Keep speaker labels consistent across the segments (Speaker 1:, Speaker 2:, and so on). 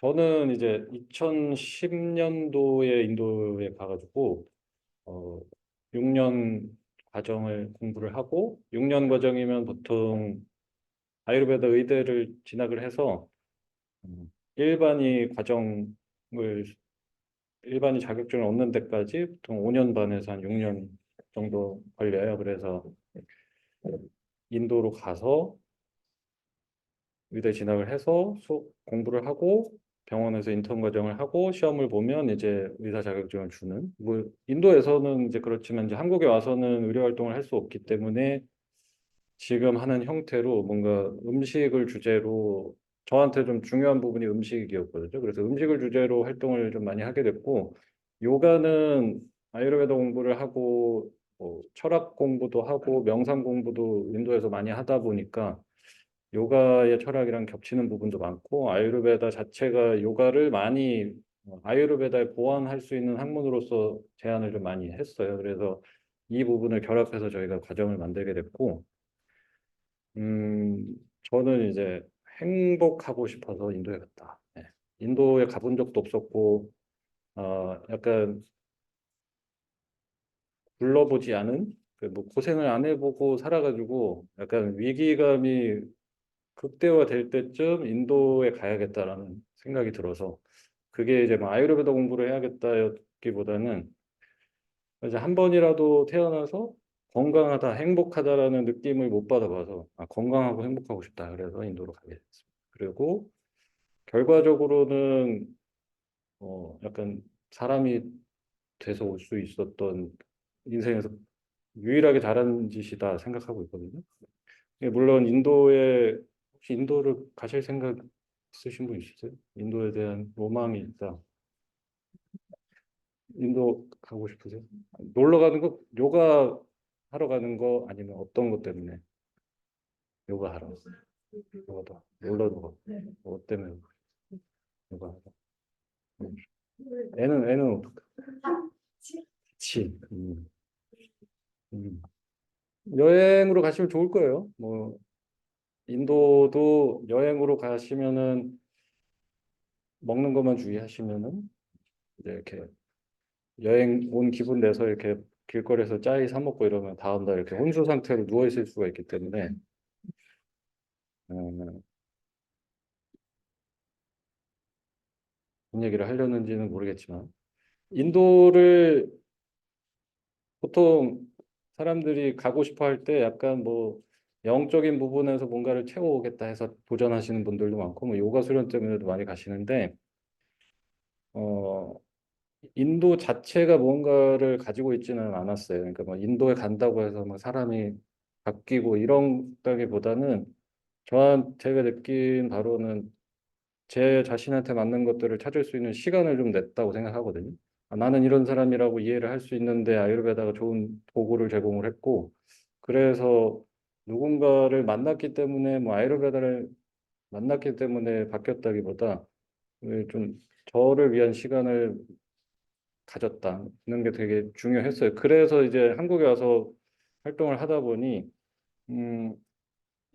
Speaker 1: 저는 이제 2010년도에 인도에 가가지고 6년 과정을 공부를 하고 6년 과정이면 보통 아유르베다 의대를 진학을 해서 일반의 과정을 일반의 자격증을 얻는 데까지 보통 5년 반에서 한 6년 정도 걸려요. 그래서 인도로 가서 의대 진학을 해서 공부를 하고 병원에서 인턴 과정을 하고 시험을 보면 이제 의사 자격증을 주는 뭐 인도에서는 이제 그렇지만 이제 한국에 와서는 의료 활동을 할 수 없기 때문에 지금 하는 형태로 뭔가 음식을 주제로 저한테 좀 중요한 부분이 음식이었거든요. 그래서 음식을 주제로 활동을 좀 많이 하게 됐고 요가는 아유르베다 공부를 하고 뭐 철학 공부도 하고 명상 공부도 인도에서 많이 하다 보니까 요가의 철학이랑 겹치는 부분도 많고 아유르베다 자체가 요가를 많이 아유르베다에 보완할 수 있는 학문으로서 제안을 좀 많이 했어요. 그래서 이 부분을 결합해서 저희가 과정을 만들게 됐고 음, 저는 이제 행복하고 싶어서 인도에 갔다. 네. 인도에 가본 적도 없었고 약간 둘러보지 않은 그뭐 고생을 안 해보고 살아가지고 약간 위기감이 극대화될 때쯤 인도에 가야겠다라는 생각이 들어서 그게 이제 뭐 아유르베다 공부를 해야겠다였기보다는 이제 한 번이라도 태어나서 건강하다, 행복하다라는 느낌을 못 받아봐서 건강하고 행복하고 싶다. 그래서 인도로 가게 됐습니다. 그리고 결과적으로는 약간 사람이 돼서 올 수 있었던 인생에서 유일하게 잘한 짓이다 생각하고 있거든요. 예, 물론 인도에 혹시 인도를 가실 생각 있으신 분 있으세요? 인도에 대한 로망이 있다. 인도 가고 싶으세요? 놀러 가는 거, 요가 하러 가는 거 아니면 어떤 것 때문에 요가 하러? 요가도 놀러도 가고 뭐 때문에 요가 하러? 음. 애는 어떡해? 그치. 음. 여행으로 가시면 좋을 거예요. 뭐 인도도 여행으로 가시면은 먹는 것만 주의하시면은 이제 이렇게 여행 온 기분 내서 이렇게 길거리에서 짜이 사 먹고 이러면 다음날 이렇게 혼수 상태로 누워 있을 수가 있기 때문에 음, 무슨 얘기를 하려는지는 모르겠지만 인도를 보통 사람들이 가고 싶어 할 때 약간 뭐 영적인 부분에서 뭔가를 채워오겠다 해서 도전하시는 분들도 많고 뭐 요가 수련 때문에도 많이 가시는데 어, 인도 자체가 뭔가를 가지고 있지는 않았어요. 그러니까 뭐 인도에 간다고 해서 뭐 사람이 바뀌고 이런다기보다는 제가 느낀 바로는 제 자신한테 맞는 것들을 찾을 수 있는 시간을 좀 냈다고 생각하거든요. 나는 이런 사람이라고 이해를 할 수 있는데 아유르베다가 좋은 도구를 제공을 했고, 그래서 누군가를 만났기 때문에 뭐 아유르베다를 만났기 때문에 바뀌었다기보다 좀 저를 위한 시간을 가졌다는 게 되게 중요했어요. 그래서 이제 한국에 와서 활동을 하다 보니 음,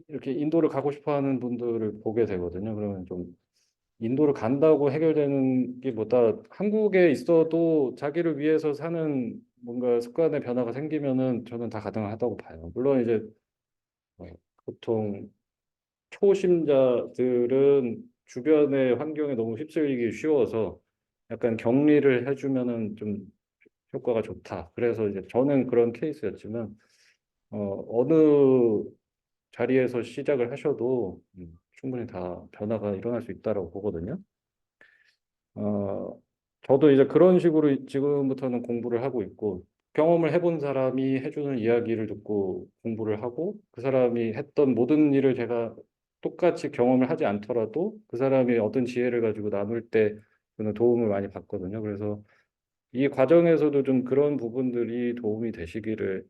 Speaker 1: 이렇게 인도를 가고 싶어 하는 분들을 보게 되거든요. 그러면 좀 인도를 간다고 해결되는 게 보다 한국에 있어도 자기를 위해서 사는 뭔가 습관의 변화가 생기면은 저는 다 가능하다고 봐요. 물론 이제 어, 보통 초심자들은 주변의 환경에 너무 휩쓸리기 쉬워서 약간 격리를 해주면은 좀 효과가 좋다. 그래서 이제 저는 그런 케이스였지만 어느 자리에서 시작을 하셔도 충분히 다 변화가 일어날 수 있다라고 보거든요. 어, 저도 이제 그런 식으로 지금부터는 공부를 하고 있고, 경험을 해본 사람이 해주는 이야기를 듣고 공부를 하고, 그 사람이 했던 모든 일을 제가 똑같이 경험을 하지 않더라도 그 사람이 어떤 지혜를 가지고 나눌 때 저는 도움을 많이 받거든요. 그래서 이 과정에서도 좀 그런 부분들이 도움이 되시기를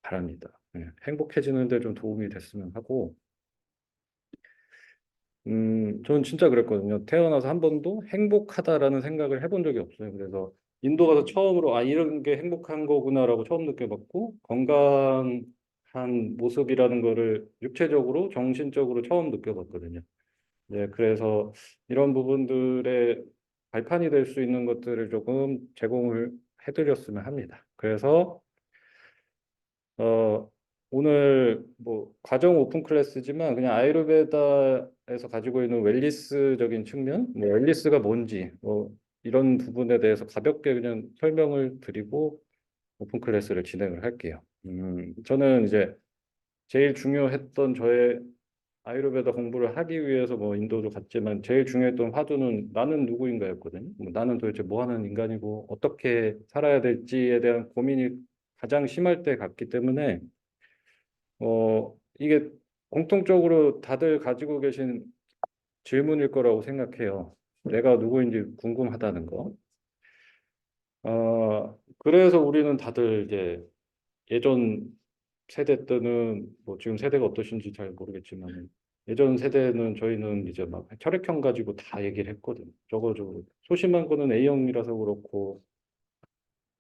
Speaker 1: 바랍니다. 네, 행복해지는데 좀 도움이 됐으면 하고, 저는 진짜 그랬거든요. 태어나서 한 번도 행복하다라는 생각을 해본 적이 없어요. 그래서 인도 가서 처음으로 이런 게 행복한 거구나라고 처음 느껴봤고 건강한 모습이라는 거를 육체적으로 정신적으로 처음 느껴봤거든요. 네, 그래서 이런 부분들의 발판이 될 수 있는 것들을 조금 제공을 해드렸으면 합니다. 그래서 어, 오늘 뭐 과정 오픈 클래스지만 그냥 아유르베다에서 가지고 있는 웰니스적인 측면, 뭐 웰니스가 뭔지 뭐 이런 부분에 대해서 가볍게 그냥 설명을 드리고 오픈 클래스를 진행을 할게요. 저는 이제 제일 중요했던 저의 아유르베다 공부를 하기 위해서 뭐 인도도 갔지만 제일 중요했던 화두는 나는 누구인가였거든요. 뭐 나는 도대체 뭐 하는 인간이고 어떻게 살아야 될지에 대한 고민이 가장 심할 때 갔기 때문에 이게 공통적으로 다들 가지고 계신 질문일 거라고 생각해요. 내가 누구인지 궁금하다는 거. 그래서 우리는 다들 이제 예전 세대 때는 뭐 지금 세대가 어떠신지 잘 모르겠지만 예전 세대는 저희는 이제 막 혈액형 가지고 다 얘기를 했거든요. 저거 소심한 거는 A형이라서 그렇고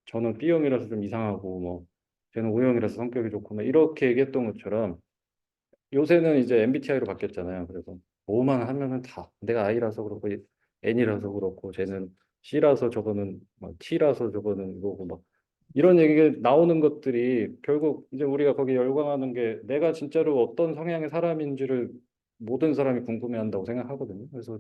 Speaker 1: 저는 B형이라서 좀 이상하고 뭐 쟤는 O형이라서 성격이 좋고 막 이렇게 얘기했던 것처럼 요새는 이제 MBTI로 바뀌었잖아요. 그래서 뭐만 하면은 다 내가 I라서 그렇고 N이라서 그렇고 쟤는 C라서 저거는 막 T라서 저거는 이거고 막 이런 얘기가 나오는 것들이 결국 이제 우리가 거기에 열광하는 게 내가 진짜로 어떤 성향의 사람인지를 모든 사람이 궁금해한다고 생각하거든요. 그래서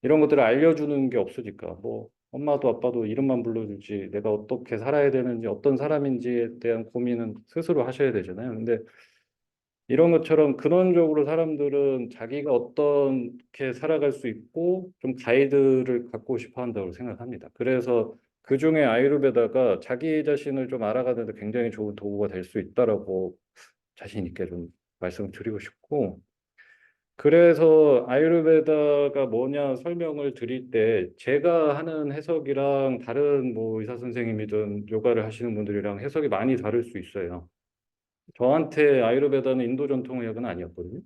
Speaker 1: 이런 것들을 알려주는 게 없으니까 뭐 엄마도 아빠도 이름만 불러주지 내가 어떻게 살아야 되는지 어떤 사람인지에 대한 고민은 스스로 하셔야 되잖아요. 근데 이런 것처럼 근원적으로 사람들은 자기가 어떻게 살아갈 수 있고 좀 가이드를 갖고 싶어 한다고 생각합니다. 그래서 그중에 아유르베다가 자기 자신을 좀 알아가는 데 굉장히 좋은 도구가 될 수 있다라고 자신 있게 좀 말씀을 드리고 싶고 그래서 아유르베다가 뭐냐 설명을 드릴 때 제가 하는 해석이랑 다른 뭐 의사 선생님이든 요가를 하시는 분들이랑 해석이 많이 다를 수 있어요. 저한테 아유르베다는 인도 전통의학은 아니었거든요.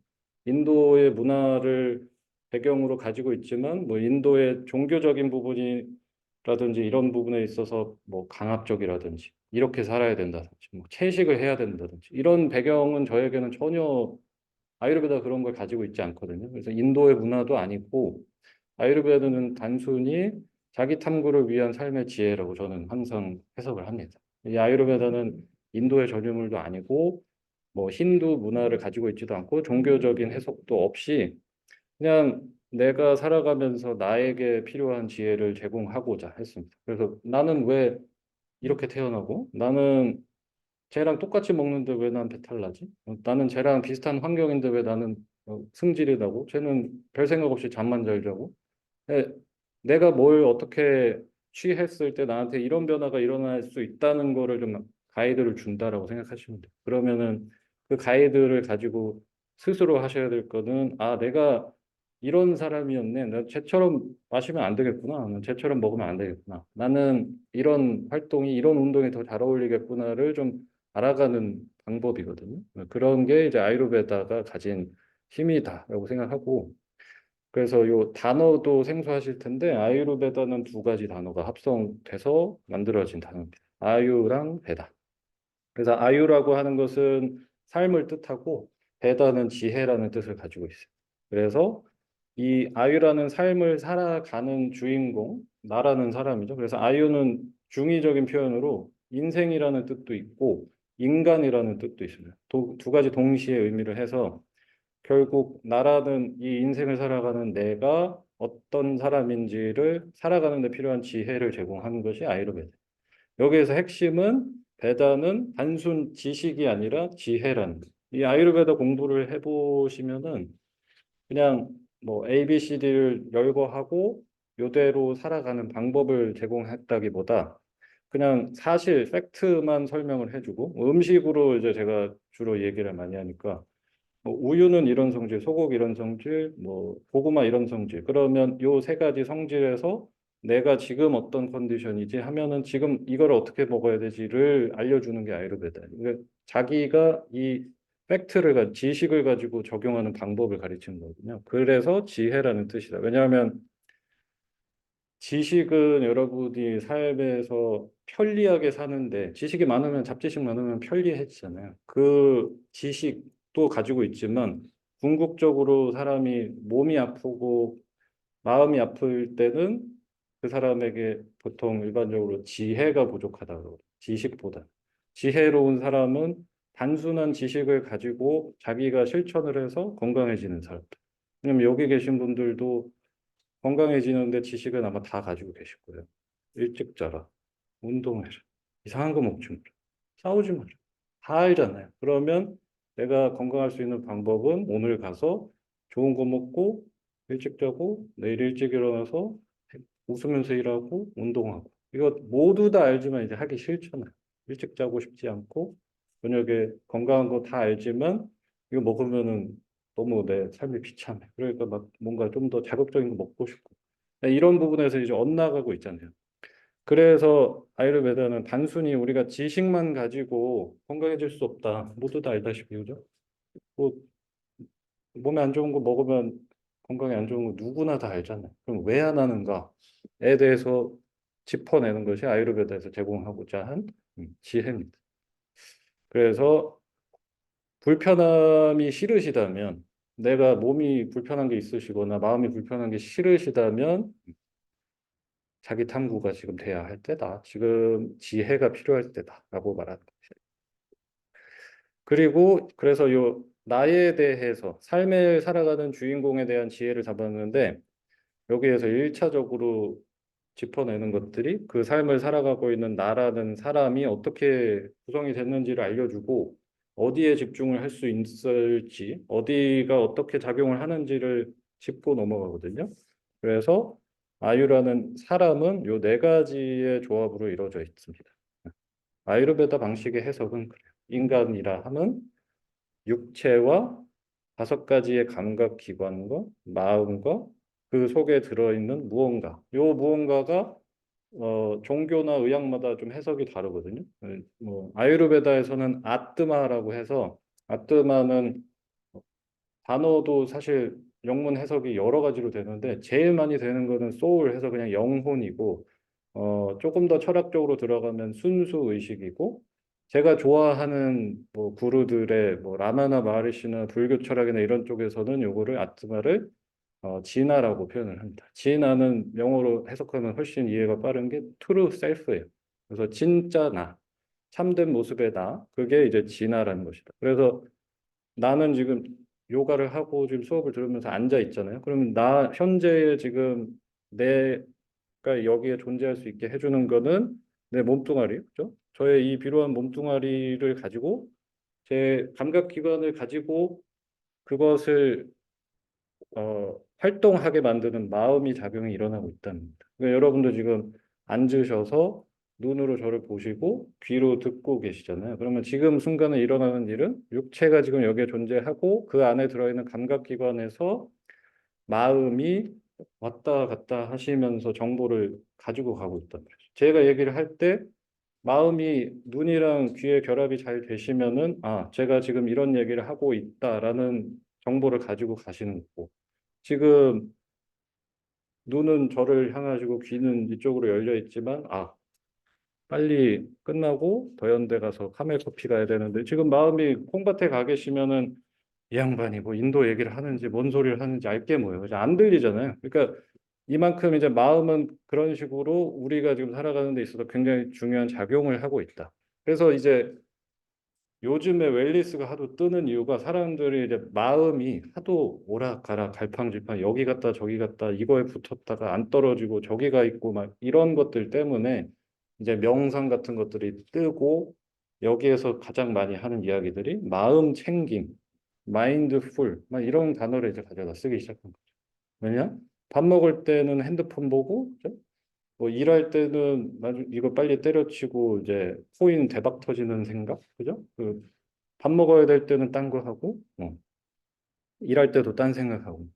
Speaker 1: 인도의 문화를 배경으로 가지고 있지만 뭐 인도의 종교적인 부분이라든지 이런 부분에 있어서 뭐 강압적이라든지 이렇게 살아야 된다든지 뭐 채식을 해야 된다든지 이런 배경은 저에게는 전혀 아유르베다 그런 걸 가지고 있지 않거든요. 그래서 인도의 문화도 아니고 아유르베다는 단순히 자기 탐구를 위한 삶의 지혜라고 저는 항상 해석을 합니다. 이 아유르베다는 인도의 전유물도 아니고 뭐 힌두 문화를 가지고 있지도 않고 종교적인 해석도 없이 그냥 내가 살아가면서 나에게 필요한 지혜를 제공하고자 했습니다. 그래서 나는 왜 이렇게 태어나고 나는 쟤랑 똑같이 먹는데 왜 난 배탈 나지? 나는 쟤랑 비슷한 환경인데 왜 나는 승질이 나고 쟤는 별 생각 없이 잠만 잘 자고 네, 내가 뭘 어떻게 취했을 때 나한테 이런 변화가 일어날 수 있다는 거를 좀 가이드를 준다라고 생각하시면 돼요. 그러면은 그 가이드를 가지고 스스로 하셔야 될 거는 아, 내가 이런 사람이었네. 나 쟤처럼 마시면 안 되겠구나. 난 쟤처럼 먹으면 안 되겠구나. 나는 이런 활동이, 이런 운동이 더 잘 어울리겠구나를 좀 알아가는 방법이거든요. 그런 게 이제 아유르베다가 가진 힘이다라고 생각하고 그래서 요 단어도 생소하실 텐데 아유르베다는 두 가지 단어가 합성돼서 만들어진 단어입니다. 아유랑 베다. 그래서 아유라고 하는 것은 삶을 뜻하고 베다는 지혜라는 뜻을 가지고 있어요. 그래서 이 아유라는 삶을 살아가는 주인공, 나라는 사람이죠. 그래서 아유는 중의적인 표현으로 인생이라는 뜻도 있고 인간이라는 뜻도 있습니다. 두 가지 동시에 의미를 해서 결국 나라는 이 인생을 살아가는 내가 어떤 사람인지를 살아가는 데 필요한 지혜를 제공하는 것이 아유르베다. 여기에서 핵심은 베다는 단순 지식이 아니라 지혜라는 거예요. 이 아유르베다 공부를 해보시면은 그냥 뭐 A, B, C, D를 열거하고 요대로 살아가는 방법을 제공했다기보다 그냥 사실 팩트만 설명을 해주고 음식으로 이제 제가 주로 얘기를 많이 하니까 뭐 우유는 이런 성질, 소고기 이런 성질, 뭐 고구마 이런 성질. 그러면 요 세 가지 성질에서 내가 지금 어떤 컨디션이지 하면은 지금 이걸 어떻게 먹어야 되지를 알려주는 게 아유르베다. 그러니까 자기가 이 지식을 가지고 적용하는 방법을 가르치는 거거든요. 그래서 지혜라는 뜻이다. 왜냐하면 지식은 여러분이 삶에서 편리하게 사는데 지식이 많으면 잡지식 많으면 편리해지잖아요. 그 지식도 가지고 있지만 궁극적으로 사람이 몸이 아프고 마음이 아플 때는 그 사람에게 보통 일반적으로 지혜가 부족하다고 그러고 지식보다. 지혜로운 사람은 단순한 지식을 가지고 자기가 실천을 해서 건강해지는 사람들. 왜냐면 여기 계신 분들도 건강해지는데 지식은 아마 다 가지고 계실 거예요. 일찍 자라, 운동해라, 이상한 거 먹지 마라, 싸우지 마라. 다 알잖아요. 그러면 내가 건강할 수 있는 방법은 오늘 가서 좋은 거 먹고 일찍 자고 내일 일찍 일어나서 웃으면서 일하고 운동하고 이거 모두 다 알지만 이제 하기 싫잖아요. 일찍 자고 싶지 않고 저녁에 건강한 거 다 알지만 이거 먹으면은 너무 내 삶이 비참해. 그러니까 막 뭔가 좀 더 자극적인 거 먹고 싶고 이런 부분에서 이제 엇나가고 있잖아요. 그래서 아유르베다는 단순히 우리가 지식만 가지고 건강해질 수 없다. 모두 다 알다시피 그죠? 뭐 몸에 안 좋은 거 먹으면 건강에 안 좋은 거 누구나 다 알잖아요. 그럼 왜 안 하는가에 대해서 짚어내는 것이 아유르베다에서 제공하고자 한 지혜입니다. 그래서 불편함이 싫으시다면 내가 몸이 불편한 게 있으시거나 마음이 불편한 게 싫으시다면 자기 탐구가 지금 돼야 할 때다. 지금 지혜가 필요할 때다라고 말하는 거죠. 그리고 그래서 요 나에 대해서 삶을 살아가는 주인공에 대한 지혜를 잡았는데 여기에서 1차적으로 짚어내는 것들이 그 삶을 살아가고 있는 나라는 사람이 어떻게 구성이 됐는지를 알려주고 어디에 집중을 할 수 있을지 어디가 어떻게 작용을 하는지를 짚고 넘어가거든요. 그래서 아유라는 사람은 요 네 가지의 조합으로 이루어져 있습니다. 아유르베다 방식의 해석은 그래요. 인간이라 함은 육체와 다섯 가지의 감각 기관과 마음과 그 속에 들어있는 무언가. 요 무언가가 종교나 의학마다 좀 해석이 다르거든요. 뭐 아유르베다에서는 아뜨마라고 해서 아뜨마는 단어도 사실 영문 해석이 여러 가지로 되는데 제일 많이 되는 거는 소울 해서 그냥 영혼이고 조금 더 철학적으로 들어가면 순수 의식이고 제가 좋아하는 뭐 구루들의 뭐 라마나 마하리시나 불교 철학이나 이런 쪽에서는 요거를 아트마를 진화라고 표현을 합니다. 진화는 영어로 해석하면 훨씬 이해가 빠른 게 true self예요. 그래서 진짜 나, 참된 모습의 나, 그게 이제 진화라는 것이다. 그래서 나는 지금 요가를 하고 지금 수업을 들으면서 앉아 있잖아요. 그러면 나 현재의 지금 내가 여기에 존재할 수 있게 해주는 거는 내 몸뚱아리, 그죠? 저의 이 비로한 몸뚱아리를 가지고 제 감각 기관을 가지고 그것을 활동하게 만드는 마음이 작용이 일어나고 있다는 겁니다. 그러니까 여러분도 지금 앉으셔서 눈으로 저를 보시고 귀로 듣고 계시잖아요. 그러면 지금 순간에 일어나는 일은 육체가 지금 여기에 존재하고 그 안에 들어있는 감각기관에서 마음이 왔다 갔다 하시면서 정보를 가지고 가고 있단 말이죠. 제가 얘기를 할 때 마음이 눈이랑 귀의 결합이 잘 되시면은 제가 지금 이런 얘기를 하고 있다라는 정보를 가지고 가시는 거고 지금 눈은 저를 향하시고 귀는 이쪽으로 열려 있지만 빨리 끝나고 더현대 가서 카멜 커피 가야 되는데 지금 마음이 콩밭에 가 계시면은 이 양반이 뭐 인도 얘기를 하는지 뭔 소리를 하는지 알게 뭐예요. 이제 안 들리잖아요. 그러니까 이만큼 이제 마음은 그런 식으로 우리가 지금 살아가는 데 있어서 굉장히 중요한 작용을 하고 있다. 그래서 이제 요즘에 웰니스가 하도 뜨는 이유가 사람들이 이제 마음이 하도 오락가락 갈팡질팡 여기 갔다 저기 갔다 이거에 붙었다가 안 떨어지고 저기 가 있고 막 이런 것들 때문에 이제 명상 같은 것들이 뜨고 여기에서 가장 많이 하는 이야기들이 마음 챙김, 마인드풀 막 이런 단어를 이제 가져다 쓰기 시작한 거죠. 왜냐? 밥 먹을 때는 핸드폰 보고 그죠? 뭐 일할 때는 이거 빨리 때려치고 이제 코인 대박 터지는 생각, 그죠? 그 밥 먹어야 될 때는 딴 거 하고, 일할 때도 딴 생각하고.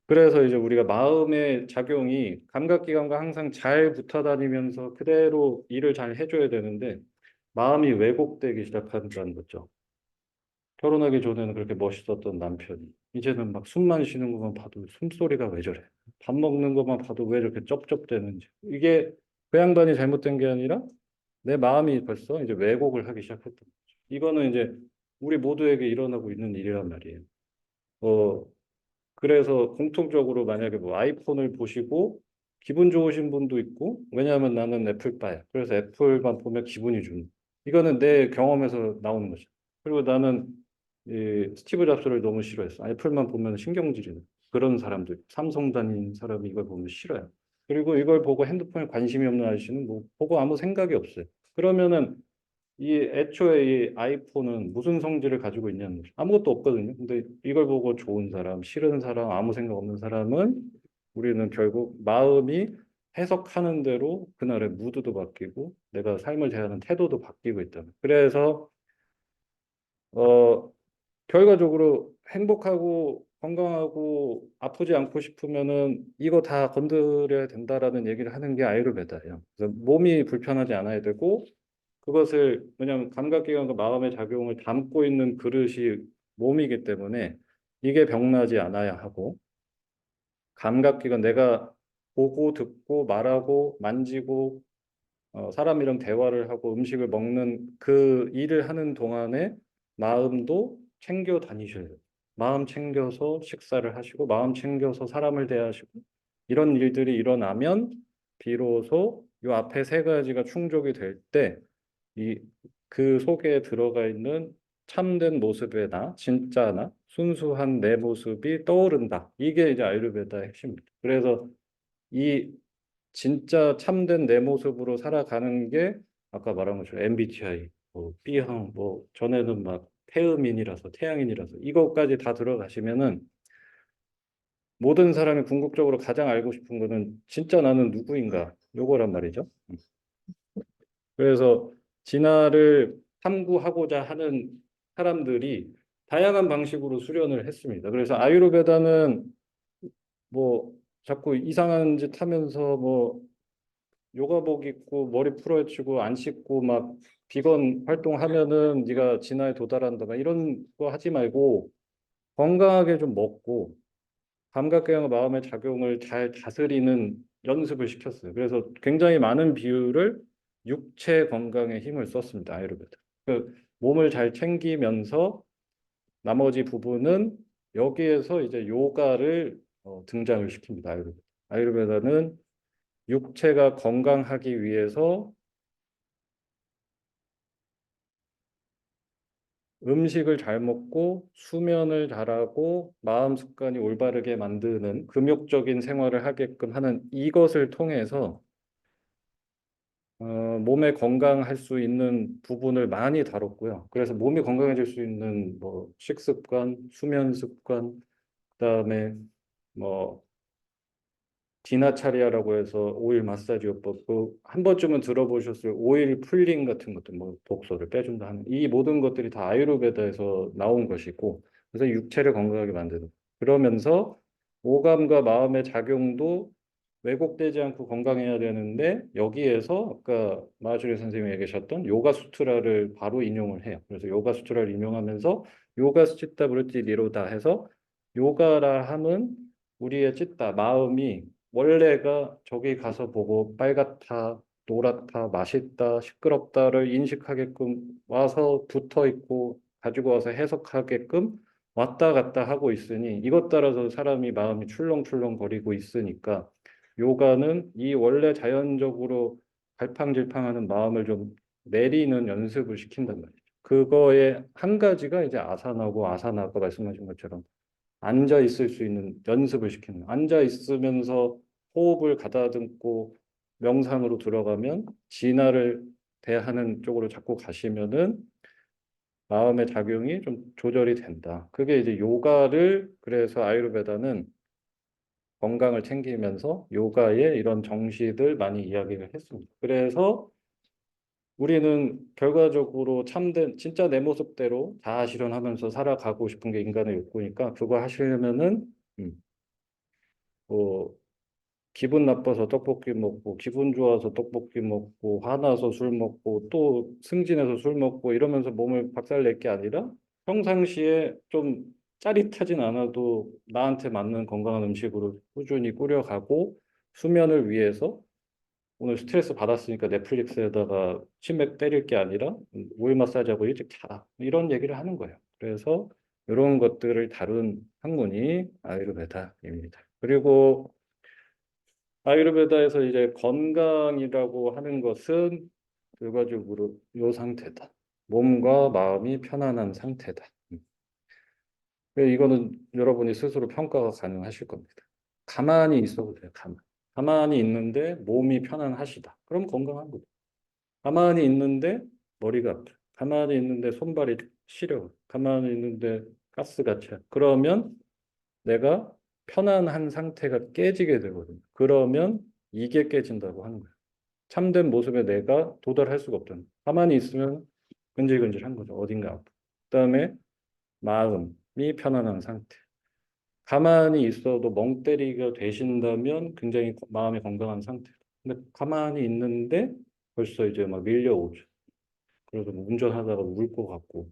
Speaker 1: 그래서 이제 우리가 마음의 작용이 감각기관과 항상 잘 붙어 다니면서 그대로 일을 잘 해줘야 되는데 마음이 왜곡되기 시작한다는 거죠. 결혼하기 전에는 그렇게 멋있었던 남편이 이제는 막 숨만 쉬는 것만 봐도 숨소리가 왜 저래? 밥 먹는 것만 봐도 왜 이렇게 쩝쩝대는지. 이게 그 양반이 잘못된 게 아니라 내 마음이 벌써 이제 왜곡을 하기 시작했던 거죠. 이거는 이제 우리 모두에게 일어나고 있는 일이란 말이에요. 어, 그래서 공통적으로 만약에 뭐 아이폰을 보시고 기분 좋으신 분도 있고, 왜냐하면 나는 애플파야. 그래서 애플만 보면 기분이 좋은. 이거는 내 경험에서 나오는 거죠. 그리고 나는 이 스티브 잡스를 너무 싫어했어. 애플만 보면 신경질이 나. 그런 사람들, 삼성 다닌 사람이 이걸 보면 싫어요. 그리고 이걸 보고 핸드폰에 관심이 없는 아저씨는 뭐 보고 아무 생각이 없어요. 그러면은 이 애초에 이 아이폰은 무슨 성질을 가지고 있냐는 거죠. 아무것도 없거든요. 근데 이걸 보고 좋은 사람, 싫은 사람, 아무 생각 없는 사람은 우리는 결국 마음이 해석하는 대로 그날의 무드도 바뀌고 내가 삶을 대하는 태도도 바뀌고 있다. 그래서 어 결과적으로 행복하고 건강하고 아프지 않고 싶으면은 이거 다 건드려야 된다라는 얘기를 하는 게 아유르베다예요. 그래서 몸이 불편하지 않아야 되고 그것을 왜냐하면 감각기관과 마음의 작용을 담고 있는 그릇이 몸이기 때문에 이게 병나지 않아야 하고 감각기관 내가 보고 듣고 말하고 만지고 사람이랑 대화를 하고 음식을 먹는 그 일을 하는 동안에 마음도 챙겨 다니셔야 돼요. 마음 챙겨서 식사를 하시고 마음 챙겨서 사람을 대하시고 이런 일들이 일어나면 비로소 요 앞에 세 가지가 충족이 될때 이 그 속에 들어가 있는 참된 모습의 나, 진짜 나, 순수한 내 모습이 떠오른다. 이게 이제 아유르베다의 핵심입니다. 그래서 이 진짜 참된 내 모습으로 살아가는 게 아까 말한 것처럼 MBTI, 뭐 B형, 뭐 전에는 막 태음인이라서 태양인이라서 이것까지 다 들어가시면은 모든 사람이 궁극적으로 가장 알고 싶은 거는 진짜 나는 누구인가 요거란 말이죠. 그래서 진화를 탐구하고자 하는 사람들이 다양한 방식으로 수련을 했습니다. 그래서 아유르베다는 뭐 자꾸 이상한 짓 하면서 뭐 요가복 입고 머리 풀어헤치고 안 씻고 막 비건 활동하면은 네가 진화에 도달한다 막 이런 거 하지 말고 건강하게 좀 먹고 감각계와 마음의 작용을 잘 다스리는 연습을 시켰어요. 그래서 굉장히 많은 비율을 육체 건강에 힘을 썼습니다. 아유르베다. 그 몸을 잘 챙기면서 나머지 부분은 여기에서 이제 요가를 등장을 시킵니다. 아유르베다. 아유르베다는 육체가 건강하기 위해서 음식을 잘 먹고 수면을 잘하고 마음 습관이 올바르게 만드는 금욕적인 생활을 하게끔 하는 이것을 통해서 몸에 건강할 수 있는 부분을 많이 다뤘고요. 그래서 몸이 건강해질 수 있는 뭐 식습관, 수면 습관, 그다음에 뭐 디나차리아라고 해서 오일 마사지요법 그한 번쯤은 들어보셨을 오일 풀링 같은 것도 뭐 독소를 빼준다 하는 이 모든 것들이 다 아유르베다에서 나온 것이고 그래서 육체를 건강하게 만드는 그러면서 오감과 마음의 작용도 왜곡되지 않고 건강해야 되는데 여기에서 아까 마하주리 선생님이 얘기하셨던 요가 수트라를 바로 인용을 해요. 그래서 요가 수트라를 인용하면서 요가 스치타 브루티 니로다 해서 요가라 함은 우리의 찢다 마음이 원래가 저기 가서 보고 빨갛다, 노랗다, 맛있다, 시끄럽다를 인식하게끔 와서 붙어 있고 가지고 와서 해석하게끔 왔다 갔다 하고 있으니 이것 따라서 사람이 마음이 출렁출렁거리고 있으니까 요가는 이 원래 자연적으로 갈팡질팡하는 마음을 좀 내리는 연습을 시킨단 말이죠. 그거의 한 가지가 이제 아사나고 아사나 아까 말씀하신 것처럼 앉아 있을 수 있는 연습을 시키는 앉아 있으면서 호흡을 가다듬고 명상으로 들어가면 진화를 대하는 쪽으로 자꾸 가시면은 마음의 작용이 좀 조절이 된다. 그게 이제 요가를 그래서 아유르베다는 건강을 챙기면서 요가의 이런 정시들 많이 이야기를 했습니다. 그래서 우리는 결과적으로 참된 진짜 내 모습대로 자아 실현하면서 살아가고 싶은 게 인간의 욕구니까 그거 하시려면은 뭐 기분 나빠서 떡볶이 먹고 기분 좋아서 떡볶이 먹고 화나서 술 먹고 또 승진해서 술 먹고 이러면서 몸을 박살낼 게 아니라 평상시에 좀 짜릿하진 않아도 나한테 맞는 건강한 음식으로 꾸준히 꾸려가고 수면을 위해서 오늘 스트레스 받았으니까 넷플릭스에다가 치맥 때릴 게 아니라 오일 마사지하고 일찍 자라 이런 얘기를 하는 거예요. 그래서 이런 것들을 다룬 학문이 아유르베다입니다. 그리고 아유르베다에서 이제 건강이라고 하는 것은 결과적으로 이 상태다. 몸과 마음이 편안한 상태다. 이거는 여러분이 스스로 평가가 가능하실 겁니다. 가만히 있어도 돼요. 가만히 있는데 몸이 편안하시다. 그럼 건강한 거죠. 가만히 있는데 머리가 아파. 가만히 있는데 손발이 시려. 가만히 있는데 가스가 차. 그러면 내가 편안한 상태가 깨지게 되거든요. 그러면 이게 깨진다고 하는 거예요. 참된 모습에 내가 도달할 수가 없다는 거예요. 가만히 있으면 근질근질한 거죠. 어딘가 아프고. 그다음에 마음이 편안한 상태. 가만히 있어도 멍 때리가 되신다면 굉장히 마음이 건강한 상태. 근데 가만히 있는데 벌써 이제 막 밀려오죠. 그래서 뭐 운전하다가 울 것 같고.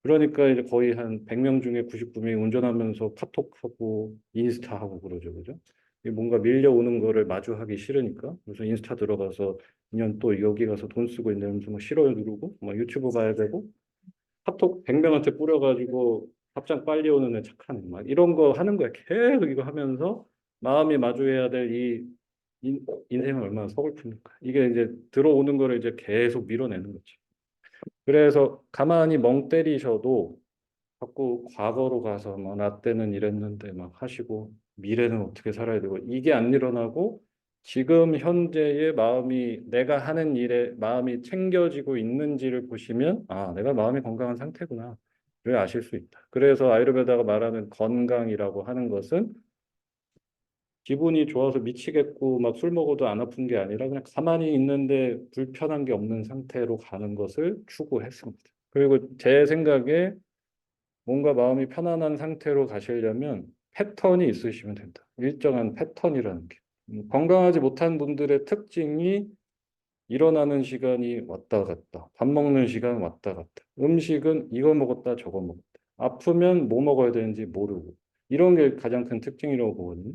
Speaker 1: 그러니까 이제 거의 한 100명 중에 99명이 운전하면서 카톡하고 인스타하고 그러죠. 그죠? 뭔가 밀려오는 거를 마주하기 싫으니까. 그래서 인스타 들어가서 그냥 또 여기 가서 돈 쓰고 있는데 막 싫어요 누르고 막 유튜브 봐야 되고 카톡 100명한테 뿌려가지고 답장 빨리 오는 애 착하네. 막 이런 거 하는 거야. 계속 이거 하면서 마음이 마주해야 될 이 인생은 얼마나 서글픕니까? 이게 이제 들어오는 거를 이제 계속 밀어내는 거지. 그래서 가만히 멍 때리셔도 자꾸 과거로 가서 뭐 나 때는 이랬는데 막 하시고 미래는 어떻게 살아야 되고 이게 안 일어나고 지금 현재의 마음이 내가 하는 일에 마음이 챙겨지고 있는지를 보시면 아 내가 마음이 건강한 상태구나 를 아실 수 있다. 그래서 아유르베다가 말하는 건강이라고 하는 것은 기분이 좋아서 미치겠고 막 술 먹어도 안 아픈 게 아니라 그냥 가만히 있는데 불편한 게 없는 상태로 가는 것을 추구했습니다. 그리고 제 생각에 뭔가 마음이 편안한 상태로 가시려면 패턴이 있으시면 된다. 일정한 패턴이라는 게. 건강하지 못한 분들의 특징이 일어나는 시간이 왔다 갔다. 밥 먹는 시간 왔다 갔다. 음식은 이거 먹었다 저거 먹었다. 아프면 뭐 먹어야 되는지 모르고. 이런 게 가장 큰 특징이라고 보거든요.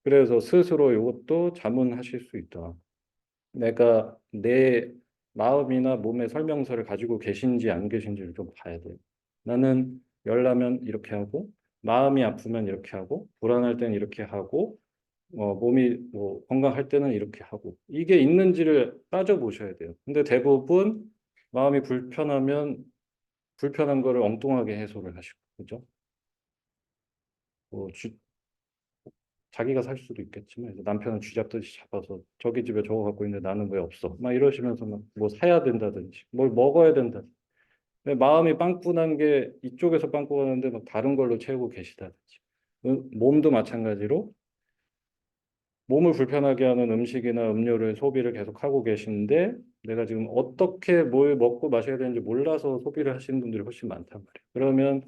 Speaker 1: 그래서 스스로 이것도 자문하실 수 있다. 내가 내 마음이나 몸의 설명서를 가지고 계신지 안 계신지를 좀 봐야 돼요. 나는 열나면 이렇게 하고, 마음이 아프면 이렇게 하고, 불안할 때는 이렇게 하고, 몸이 뭐 건강할 때는 이렇게 하고, 이게 있는지를 따져보셔야 돼요. 근데 대부분 마음이 불편하면 불편한 거를 엉뚱하게 해소를 하시고, 그죠? 뭐 자기가 살 수도 있겠지만 남편은 쥐잡듯이 잡아서 저기 집에 저거 갖고 있는데 나는 왜 없어? 막 이러시면서 막 뭐 사야 된다든지 뭘 먹어야 된다든지 근데 마음이 빵꾸난 게 이쪽에서 빵꾸가는데 막 다른 걸로 채우고 계시다든지 몸도 마찬가지로 몸을 불편하게 하는 음식이나 음료를 소비를 계속 하고 계신데 내가 지금 어떻게 뭘 먹고 마셔야 되는지 몰라서 소비를 하시는 분들이 훨씬 많단 말이에요. 그러면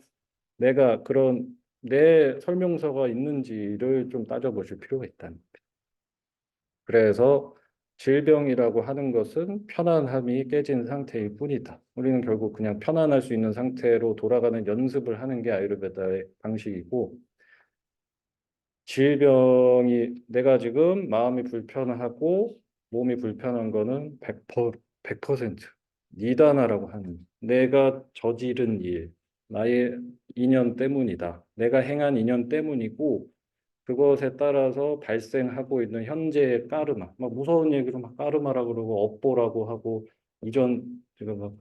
Speaker 1: 내가 그런 내 설명서가 있는지를 좀 따져보실 필요가 있다는 거예요. 그래서 질병이라고 하는 것은 편안함이 깨진 상태일 뿐이다. 우리는 결국 그냥 편안할 수 있는 상태로 돌아가는 연습을 하는 게 아유르베다의 방식이고, 질병이 내가 지금 마음이 불편하고 몸이 불편한 거는 100% 니다나라고 하는 내가 저지른 일, 나의 인연 때문이다. 내가 행한 인연 때문이고 그것에 따라서 발생하고 있는 현재의 까르마, 막 무서운 얘기로 막 까르마라고 그러고 업보라고 하고 이전 제가 막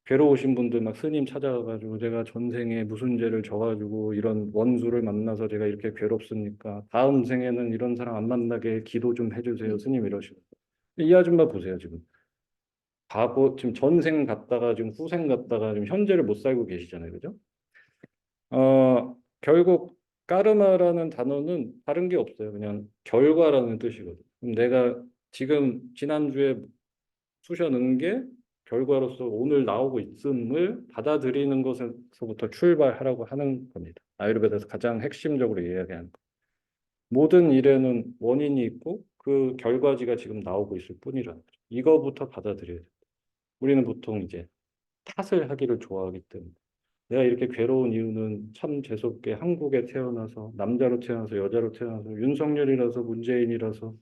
Speaker 1: 괴로우신 분들 막 스님 찾아가가지고 제가 전생에 무슨 죄를 져가지고 이런 원수를 만나서 제가 이렇게 괴롭습니까? 다음 생에는 이런 사람 안 만나게 기도 좀 해주세요, 스님 이러시고. 이 아줌마 보세요 지금. 과거 지금 전생 갔다가 지금 후생 갔다가 지금 현재를 못 살고 계시잖아요, 그죠? 결국 까르마라는 단어는 다른 게 없어요. 그냥 결과라는 뜻이거든. 그럼 내가 지금 지난주에 쑤셔 넣은 게 결과로서 오늘 나오고 있음을 받아들이는 것에서부터 출발하라고 하는 겁니다. 아유르베다에서 가장 핵심적으로 이야기하는 거. 모든 일에는 원인이 있고 그 결과지가 지금 나오고 있을 뿐이라는 거죠. 이거부터 받아들여야 돼요. 우리는 보통 이제 탓을 하기를 좋아하기 때문에 내가 이렇게 괴로운 이유는 참 재수없게 한국에 태어나서 남자로 태어나서 여자로 태어나서 윤석열이라서 문재인이라서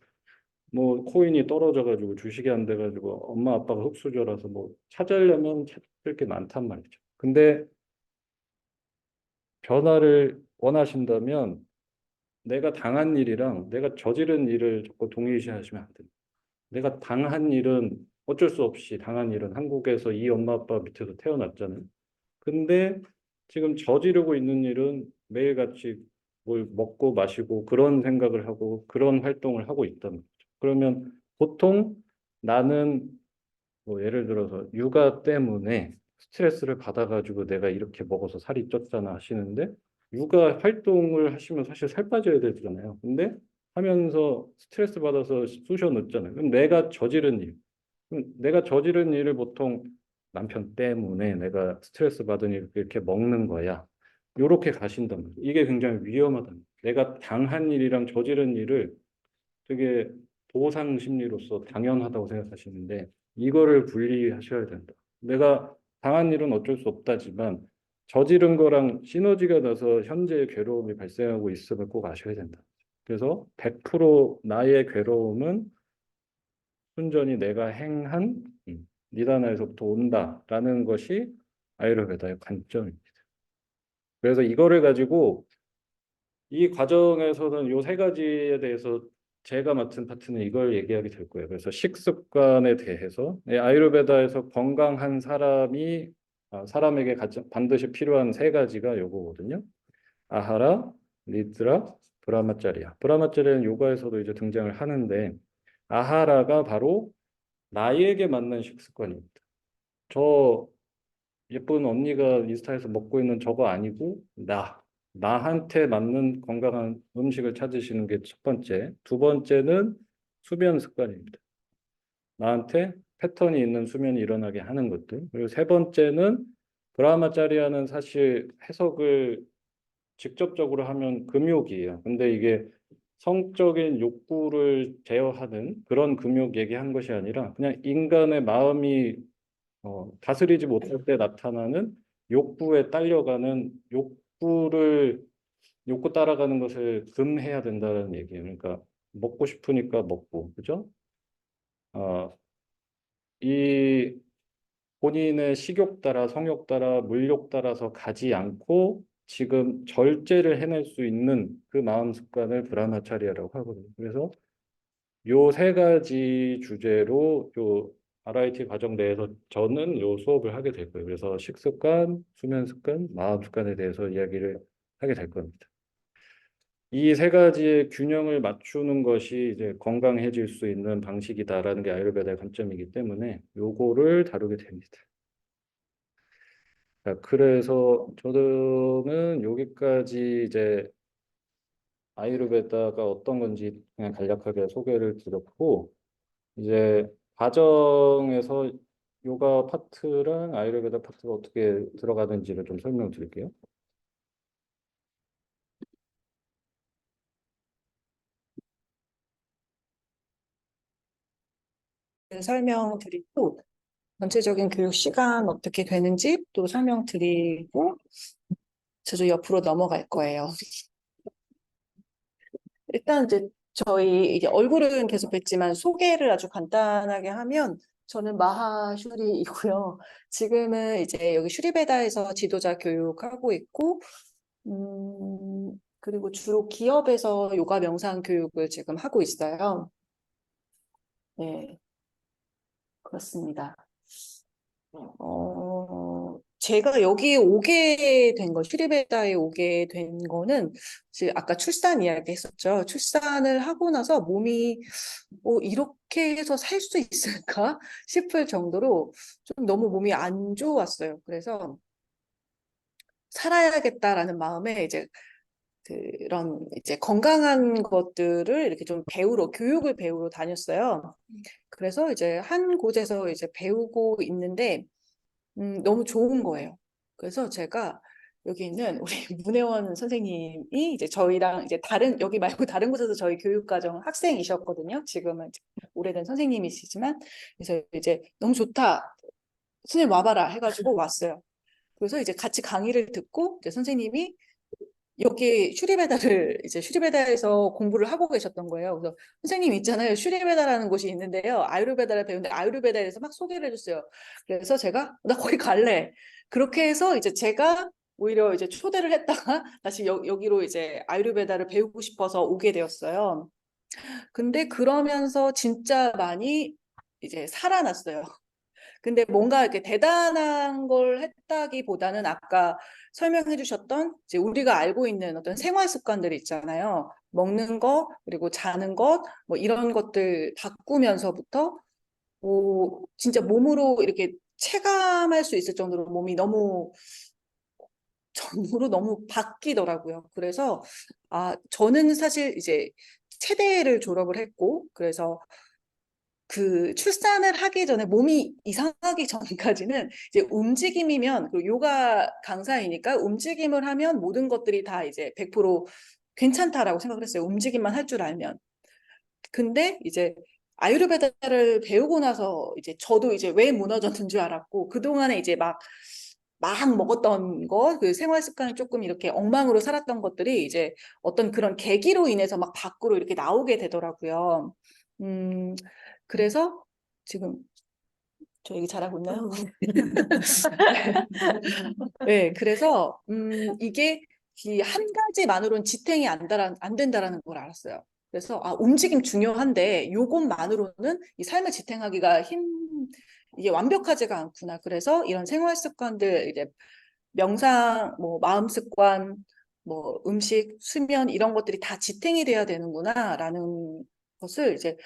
Speaker 1: 뭐 코인이 떨어져가지고 주식이 안 돼가지고 엄마 아빠가 흙수저라서 뭐 찾으려면 찾을 게 많단 말이죠. 근데 변화를 원하신다면 내가 당한 일이랑 내가 저지른 일을 자꾸 동일시하시면 안 됩니다. 내가 당한 일은 어쩔 수 없이 당한 일은 한국에서 이 엄마 아빠 밑에서 태어났잖아요. 근데 지금 저지르고 있는 일은 매일같이 뭘 먹고 마시고 그런 생각을 하고 그런 활동을 하고 있단 말이죠. 그러면 보통 나는 뭐 예를 들어서 육아 때문에 스트레스를 받아가지고 내가 이렇게 먹어서 살이 쪘잖아 하시는데 육아 활동을 하시면 사실 살 빠져야 되잖아요. 근데 하면서 스트레스 받아서 쑤셔 넣잖아요. 그럼 내가 저지른 일, 그럼 내가 저지른 일을 보통 남편 때문에 내가 스트레스 받은 일 이렇게 먹는 거야. 요렇게 가신단 말이에요. 이게 굉장히 위험하다. 내가 당한 일이랑 저지른 일을 되게 보상 심리로서 당연하다고 생각하시는데 이거를 분리하셔야 된다. 내가 당한 일은 어쩔 수 없다지만 저지른 거랑 시너지가 나서 현재의 괴로움이 발생하고 있음을 꼭 아셔야 된다. 그래서 100% 나의 괴로움은 순전히 내가 행한 니다나에서부터 온다라는 것이 아유르베다의 관점입니다. 그래서 이거를 가지고 이 과정에서는 요 세 가지에 대해서 제가 맡은 파트는 이걸 얘기하게 될 거예요. 그래서 식습관에 대해서 아유르베다에서 건강한 사람이 사람에게 반드시 필요한 세 가지가 요거거든요. 아하라, 니드라, 브라마짜리야. 브라마짜리는 요가에서도 이제 등장을 하는데 아하라가 바로 나에게 맞는 식습관입니다. 저 예쁜 언니가 인스타에서 먹고 있는 저거 아니고 나한테 맞는 건강한 음식을 찾으시는 게 첫 번째. 두 번째는 수면 습관입니다. 나한테 패턴이 있는 수면이 일어나게 하는 것들. 그리고 세 번째는 브라마짜리아는 사실 해석을 직접적으로 하면 금욕이에요. 근데 이게 성적인 욕구를 제어하는 그런 금욕 얘기한 것이 아니라 그냥 인간의 마음이 다스리지 못할 때 나타나는 욕구에 딸려가는 욕구 따라가는 것을 금해야 된다는 얘기예요. 그러니까 먹고 싶으니까 먹고, 그죠? 어, 이 본인의 식욕 따라 성욕 따라 물욕 따라서 가지 않고 지금 절제를 해낼 수 있는 그 마음 습관을 브라마차리아라고 하거든요. 그래서 요 세 가지 주제로 요 RIT 과정 내에서 저는 요 수업을 하게 될 거예요. 그래서 식습관, 수면 습관, 마음 습관에 대해서 이야기를 하게 될 겁니다. 이 세 가지의 균형을 맞추는 것이 이제 건강해질 수 있는 방식이다라는 게 아유르베다의 관점이기 때문에 요거를 다루게 됩니다. 자, 그래서 저는 여기까지 이제 아유르베다가 어떤 건지 그냥 간략하게 소개를 드렸고 이제 과정에서 요가 파트랑 아유르베다 파트가 어떻게 들어가는지를 좀 설명드릴게요.
Speaker 2: 설명드리고 전체적인 교육 시간 어떻게 되는지 또 설명드리고 저도 옆으로 넘어갈 거예요. 일단 이제 저희 이제 얼굴은 계속 뵀지만 소개를 아주 간단하게 하면 저는 마하슈리이고요. 지금은 이제 여기 슈리베다에서 지도자 교육하고 있고 그리고 주로 기업에서 요가 명상 교육을 지금 하고 있어요. 네, 그렇습니다. 제가 여기 오게 된 거, 슈리베다에 오게 된 거는, 지금 아까 출산 이야기 했었죠. 출산을 하고 나서 몸이, 이렇게 해서 살 수 있을까 싶을 정도로 좀 너무 몸이 안 좋았어요. 그래서 살아야겠다라는 마음에 이제 그런 이제 건강한 것들을 이렇게 좀 교육을 배우러 다녔어요. 그래서 이제 한 곳에서 이제 배우고 있는데, 너무 좋은 거예요. 그래서 제가 여기 있는 우리 문혜원 선생님이 이제 저희랑 이제 여기 말고 다른 곳에서 저희 교육과정 학생이셨거든요. 지금은 이제 오래된 선생님이시지만, 그래서 이제 너무 좋다. 선생님 와봐라 해가지고 왔어요. 그래서 이제 같이 강의를 듣고 이제 선생님이 여기 이제 슈리베다에서 공부를 하고 계셨던 거예요. 그래서 선생님 있잖아요. 슈리베다라는 곳이 있는데요. 아유르베다를 배우는데 아유르베다에서 막 소개를 해줬어요. 그래서 제가 나 거기 갈래. 그렇게 해서 이제 제가 오히려 이제 초대를 했다가 다시 여기로 이제 아유르베다를 배우고 싶어서 오게 되었어요. 근데 그러면서 진짜 많이 이제 살아났어요. 근데 뭔가 이렇게 대단한 걸 했다기보다는 아까 설명해 주셨던 이제 우리가 알고 있는 어떤 생활 습관들이 있잖아요. 먹는 거, 그리고 자는 것, 뭐 이런 것들 바꾸면서부터 진짜 몸으로 이렇게 체감할 수 있을 정도로 몸이 너무 전으로 너무 바뀌더라고요. 그래서 저는 사실 이제 체대를 졸업을 했고, 그래서 그 출산을 하기 전에 몸이 이상하기 전까지는 이제 움직임이면 그 요가 강사이니까 움직임을 하면 모든 것들이 다 이제 100% 괜찮다라고 생각을 했어요. 움직임만 할 줄 알면. 근데 이제 아유르베다를 배우고 나서 이제 저도 이제 왜 무너졌는 줄 알았고 그동안에 이제 막 먹었던 거, 그 생활 습관을 조금 이렇게 엉망으로 살았던 것들이 이제 어떤 그런 계기로 인해서 막 밖으로 이렇게 나오게 되더라고요. 음, 그래서 지금 저 얘기 잘하고 있나요? 네, 그래서 이게 이 한 가지만으로는 지탱이 안 된다라는 걸 알았어요. 그래서 움직임 중요한데 요것만으로는 이 삶을 지탱하기가 이게 완벽하지가 않구나. 그래서 이런 생활 습관들 이제 명상, 뭐 마음 습관, 뭐 음식, 수면 이런 것들이 다 지탱이 돼야 되는구나라는 것을 이제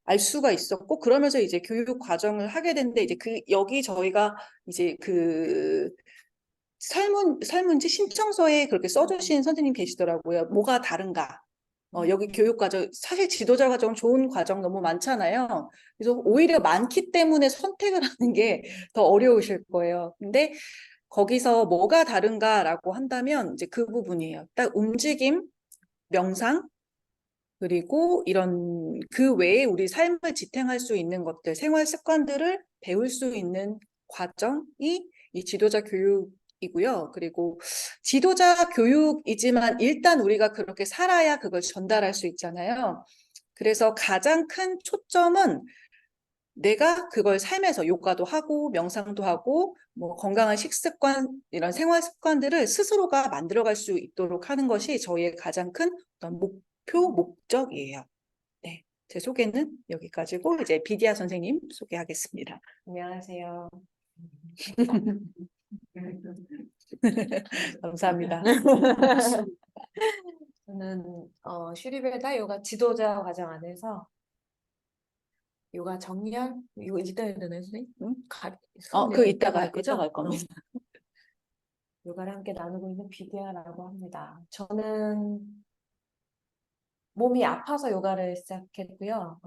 Speaker 2: 알 수가 있었고 그러면서 이제 교육 과정을 하게 됐는데 이제 여기 저희가 이제 그 설문지 신청서에 그렇게 써주신 선생님 계시더라고요. 뭐가 다른가? 여기 교육 과정, 사실 지도자 과정 좋은 과정 너무 많잖아요. 그래서 오히려 많기 때문에 선택을 하는 게 더 어려우실 거예요. 근데 거기서 뭐가 다른가라고 한다면 이제 그 부분이에요. 딱 움직임, 명상, 그리고 이런 그 외에 우리 삶을 지탱할 수 있는 것들, 생활 습관들을 배울 수 있는 과정이 이 지도자 교육이고요. 그리고 지도자 교육이지만 일단 우리가 그렇게 살아야 그걸 전달할 수 있잖아요. 그래서 가장 큰 초점은 내가 그걸 삶에서 요가도 하고 명상도 하고 뭐 건강한 식습관 이런 생활 습관들을 스스로가 만들어갈 수 있도록 하는 것이 저희의 가장 큰 어떤 목적이에요. 네, 제 소개는 여기까지고 이제 비디아 선생님 소개하겠습니다.
Speaker 3: 안녕하세요.
Speaker 2: 감사합니다.
Speaker 3: 저는 슈리베다 요가 지도자 과정 안에서 요가 정렬 이거 이따 해야 되나요, 선생님?
Speaker 2: 응?
Speaker 3: 수업
Speaker 2: 그
Speaker 3: 내용
Speaker 2: 이따가 할 거죠?
Speaker 3: 할 겁니다. 요가를 함께 나누고 있는 비디아라고 합니다. 저는 몸이 아파서 요가를 시작했고요.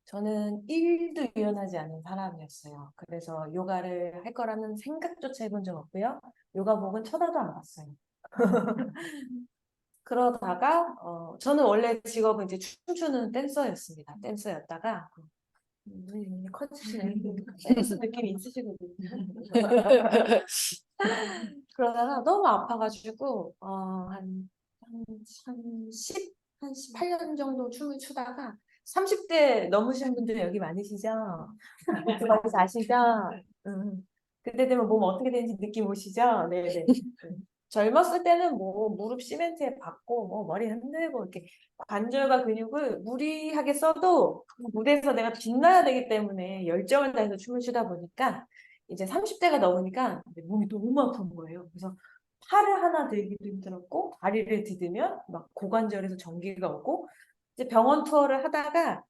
Speaker 3: 저는 일도 일어나지 않는 사람이었어요. 그래서 요가를 할 거라는 생각조차 해본 적 없고요. 요가복은 쳐다도 안 봤어요. 그러다가 저는 원래 직업은 이제 춤추는 댄서였습니다. 댄서였다가 눈이 커지시네. 댄스 느낌이 있으시거든요. 그러다가 너무 아파가지고 한 18년 정도 춤을 추다가 30대 넘으신 분들 여기 많으시죠? 그 말씀 아시죠? 그때 되면 몸 어떻게 되는지 느낌 오시죠? 네네. 젊었을 때는 뭐 무릎 시멘트에 박고 뭐 머리 흔들고 이렇게 관절과 근육을 무리하게 써도 무대에서 내가 빛나야 되기 때문에 열정을 다해서 춤을 추다 보니까 이제 30대가 넘으니까 몸이 너무 아픈 거예요. 그래서 팔을 하나 들기도 힘들었고 다리를 디디면 막 고관절에서 전기가 오고 이제 병원 투어를 하다가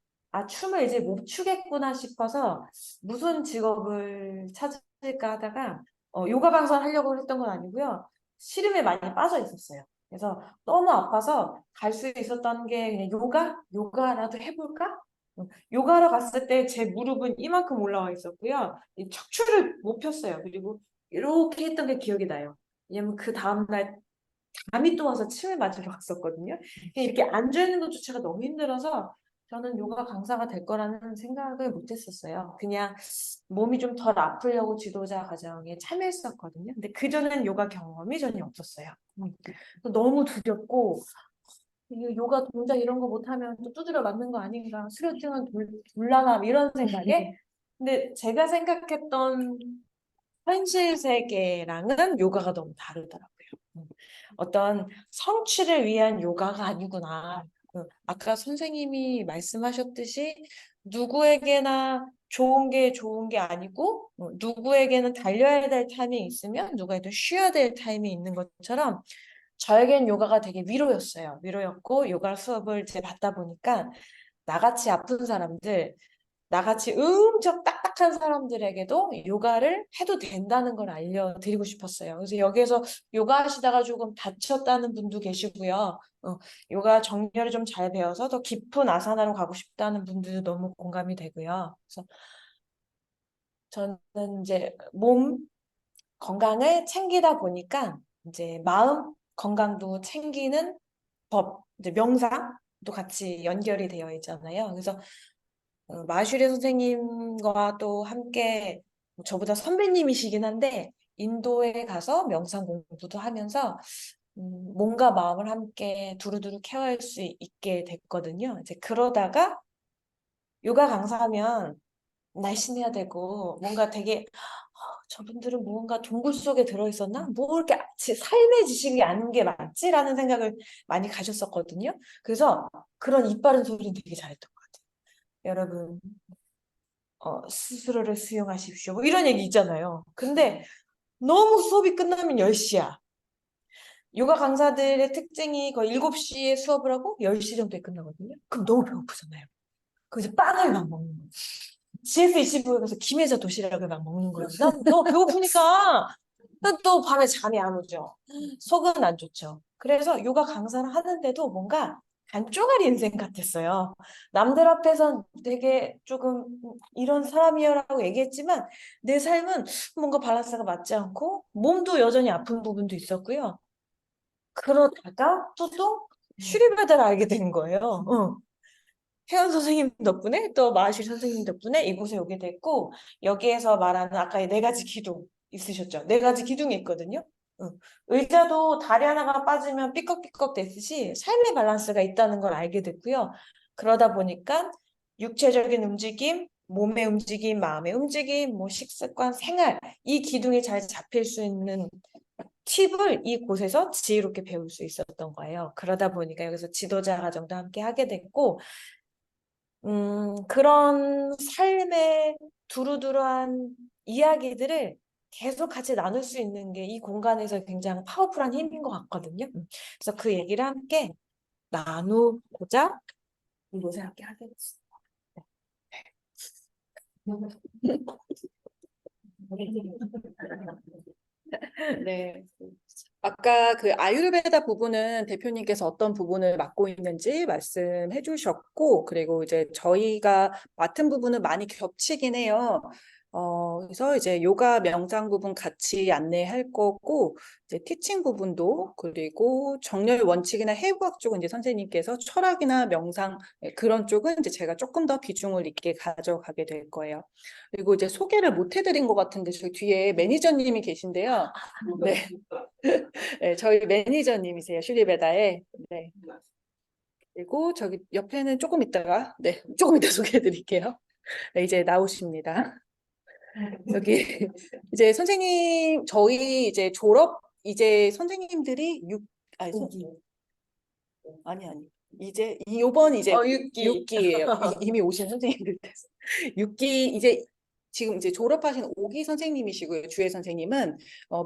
Speaker 3: 춤을 이제 못 추겠구나 싶어서 무슨 직업을 찾을까 하다가 요가 강사 하려고 했던 건 아니고요. 시름에 많이 빠져 있었어요. 그래서 너무 아파서 갈 수 있었던 게 그냥 요가라도 해볼까? 요가로 갔을 때 제 무릎은 이만큼 올라와 있었고요. 이 척추를 못 폈어요. 그리고 이렇게 했던 게 기억이 나요. 왜냐면 그 다음날 잠이 또 와서 침을 맞으러 갔었거든요. 이렇게 앉아있는 것조차가 너무 힘들어서 저는 요가 강사가 될 거라는 생각을 못 했었어요. 그냥 몸이 좀 덜 아프려고 지도자 과정에 참여했었거든요. 근데 그전엔 요가 경험이 전혀 없었어요. 너무 두렵고 이 요가 동작 이런 거 못하면 또 두드려 맞는 거 아닌가, 수료증은 둘라나 이런 생각에 근데 제가 생각했던 현실 세계랑은 요가가 너무 다르더라고요. 어떤 성취를 위한 요가가 아니구나. 아까 선생님이 말씀하셨듯이 누구에게나 좋은 게 아니고 누구에게는 달려야 될 타이밍이 있으면 누구에게는 쉬어야 될 타이밍이 있는 것처럼 저에겐 요가가 되게 위로였어요. 위로였고 요가 수업을 이제 받다 보니까 나같이 아픈 사람들, 나같이 엄청 딱딱한 사람들에게도 요가를 해도 된다는 걸 알려드리고 싶었어요. 그래서 여기에서 요가 하시다가 조금 다쳤다는 분도 계시고요. 요가 정렬을 좀 잘 배워서 더 깊은 아사나로 가고 싶다는 분들도 너무 공감이 되고요. 그래서 저는 이제 몸 건강을 챙기다 보니까 이제 마음 건강도 챙기는 법, 이제 명상도 같이 연결이 되어 있잖아요. 그래서 마슈리 선생님과 또 함께 저보다 선배님이시긴 한데 인도에 가서 명상 공부도 하면서 몸과 마음을 함께 두루두루 케어할 수 있게 됐거든요. 이제 그러다가 요가 강사하면 날씬해야 되고 뭔가 되게 저분들은 뭔가 동굴 속에 들어있었나? 뭐 이렇게 삶의 지식이 아는 게 맞지라는 생각을 많이 가졌었거든요. 그래서 그런 입 바른 소리는 되게 잘했던 것 같아요. 여러분 스스로를 수용하십시오. 뭐 이런 얘기 있잖아요. 근데 너무 수업이 끝나면 10시야. 요가 강사들의 특징이 거의 7시에 수업을 하고 10시 정도에 끝나거든요. 그럼 너무 배고프잖아요. 그래서 빵을 막 먹는 거예요. GS25에 가서 김혜자 도시락을 막 먹는 거예요. 난 너무 배고프니까 난 또 밤에 잠이 안 오죠. 속은 안 좋죠. 그래서 요가 강사를 하는데도 뭔가 반쪽짜리 인생 같았어요. 남들 앞에선 되게 조금 이런 사람이야라고 얘기했지만 내 삶은 뭔가 밸런스가 맞지 않고 몸도 여전히 아픈 부분도 있었고요. 그러다가 또 슈리베다를 알게 된 거예요. 혜연 선생님 덕분에 또 마하실 선생님 덕분에 이곳에 오게 됐고 여기에서 말하는 아까 네 가지 기둥 있으셨죠? 네 가지 기둥이 있거든요. 의자도 다리 하나가 빠지면 삐걱삐걱 됐듯이 삶의 밸런스가 있다는 걸 알게 됐고요. 그러다 보니까 육체적인 움직임, 몸의 움직임, 마음의 움직임, 뭐 식습관, 생활 이 기둥이 잘 잡힐 수 있는 팁을 이곳에서 지혜롭게 배울 수 있었던 거예요. 그러다 보니까 여기서 지도자 과정도 함께 하게 됐고 그런 삶의 두루두루한 이야기들을 계속 같이 나눌 수 있는 게 이 공간에서 굉장히 파워풀한 힘인 것 같거든요. 그래서 그 얘기를 함께 나누고자 이곳에 함께 하게 됐습니다.
Speaker 2: 네. 아까 그 아유르베다 부분은 대표님께서 어떤 부분을 맡고 있는지 말씀해 주셨고, 그리고 이제 저희가 맡은 부분은 많이 겹치긴 해요. 그래서 이제 요가 명상 부분 같이 안내할 거고, 이제 티칭 부분도, 그리고 정렬 원칙이나 해부학 쪽은 이제 선생님께서 철학이나 명상 그런 쪽은 이제 제가 조금 더 비중을 있게 가져가게 될 거예요. 그리고 이제 소개를 못 해드린 것 같은데, 저희 뒤에 매니저님이 계신데요. 네. 네, 저희 매니저님이세요, 슈리베다의. 네. 그리고 저기 옆에는 조금 있다가, 네, 조금 이따 소개해 드릴게요. 네, 이제 나오십니다. 여기 이제 선생님, 저희 이제 졸업, 이제 선생님들이 아니, 아니. 요번 이제 6기예요. 이미 오신 선생님들. 6기 이제 지금 이제 졸업하신 5기 선생님이시고요. 주혜 선생님은